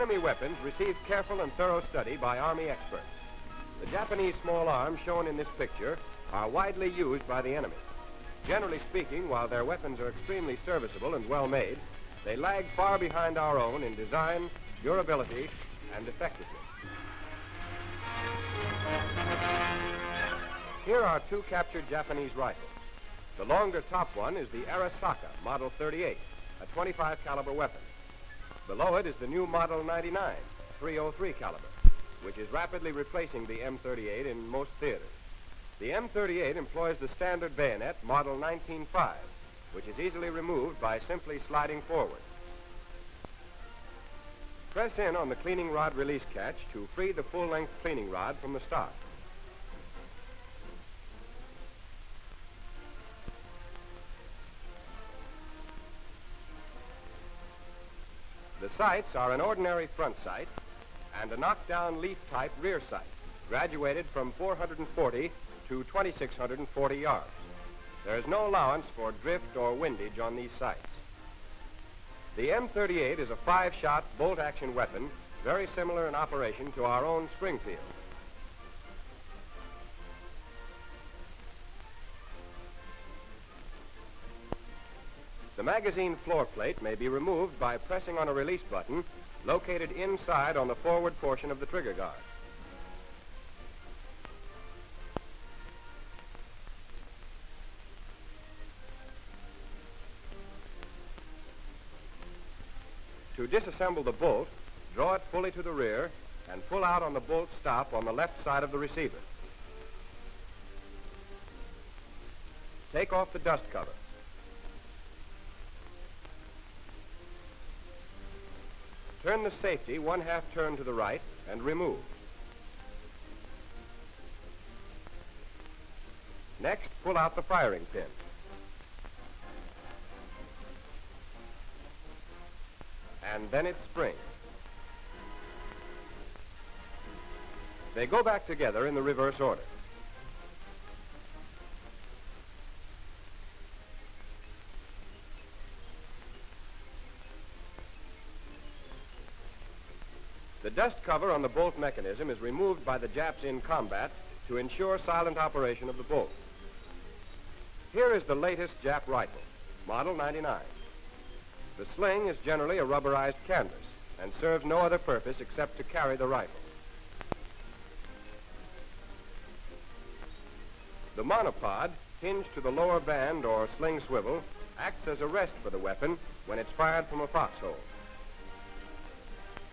enemy weapons received careful and thorough study by Army experts. The Japanese small arms shown in this picture are widely used by the enemy. Generally speaking, while their weapons are extremely serviceable and well made, they lag far behind our own in design, durability, and effectiveness. Here are two captured Japanese rifles. The longer top one is the Arisaka Model 38, a 25 caliber weapon. Below it is the new Model 99, 303 caliber, which is rapidly replacing the M38 in most theaters. The M38 employs the standard bayonet Model 19.5, which is easily removed by simply sliding forward. Press in on the cleaning rod release catch to free the full-length cleaning rod from the stock. The sights are an ordinary front sight and a knockdown leaf type rear sight, graduated from 440 to 2,640 yards. There is no allowance for drift or windage on these sights. The M38 is a 5-shot bolt-action weapon, very similar in operation to our own Springfield. The magazine floor plate may be removed by pressing on a release button located inside on the forward portion of the trigger guard. To disassemble the bolt, draw it fully to the rear and pull out on the bolt stop on the left side of the receiver. Take off the dust cover. Turn the safety 1/2 turn to the right and remove. Next, pull out the firing pin. And then its spring. They go back together in the reverse order. The dust cover on the bolt mechanism is removed by the Japs in combat to ensure silent operation of the bolt. Here is the latest Jap rifle, Model 99. The sling is generally a rubberized canvas and serves no other purpose except to carry the rifle. The monopod, hinged to the lower band or sling swivel, acts as a rest for the weapon when it's fired from a foxhole.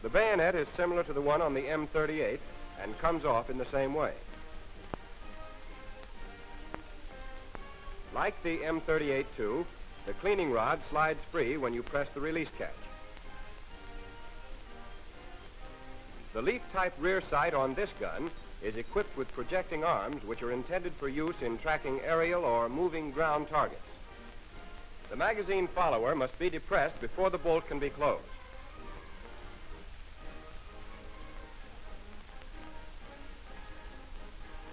The bayonet is similar to the one on the M38 and comes off in the same way. Like the M38 too, the cleaning rod slides free when you press the release catch. The leaf-type rear sight on this gun is equipped with projecting arms which are intended for use in tracking aerial or moving ground targets. The magazine follower must be depressed before the bolt can be closed.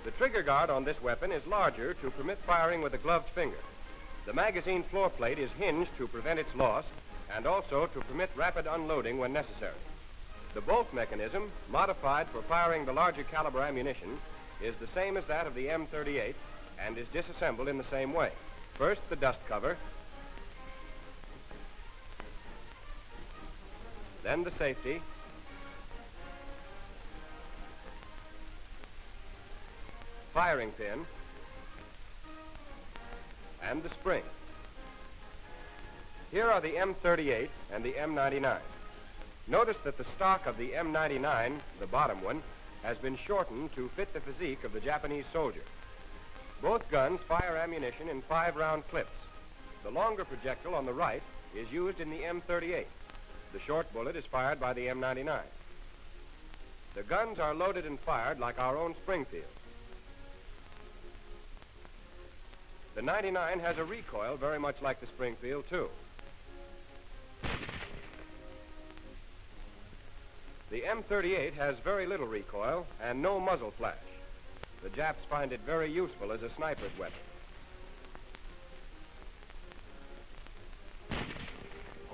The trigger guard on this weapon is larger to permit firing with a gloved finger. The magazine floor plate is hinged to prevent its loss and also to permit rapid unloading when necessary. The bolt mechanism, modified for firing the larger caliber ammunition, is the same as that of the M38 and is disassembled in the same way. First, the dust cover, then the safety, firing pin, and the spring. Here are the M38 and the M99. Notice that the stock of the M99, the bottom one, has been shortened to fit the physique of the Japanese soldier. Both guns fire ammunition in 5-round clips. The longer projectile on the right is used in the M38. The short bullet is fired by the M99. The guns are loaded and fired like our own Springfield. The 99 has a recoil very much like the Springfield, too. The M38 has very little recoil and no muzzle flash. The Japs find it very useful as a sniper's weapon.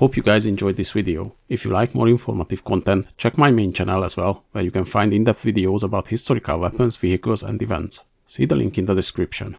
Hope you guys enjoyed this video. If you like more informative content, check my main channel as well, where you can find in-depth videos about historical weapons, vehicles and events. See the link in the description.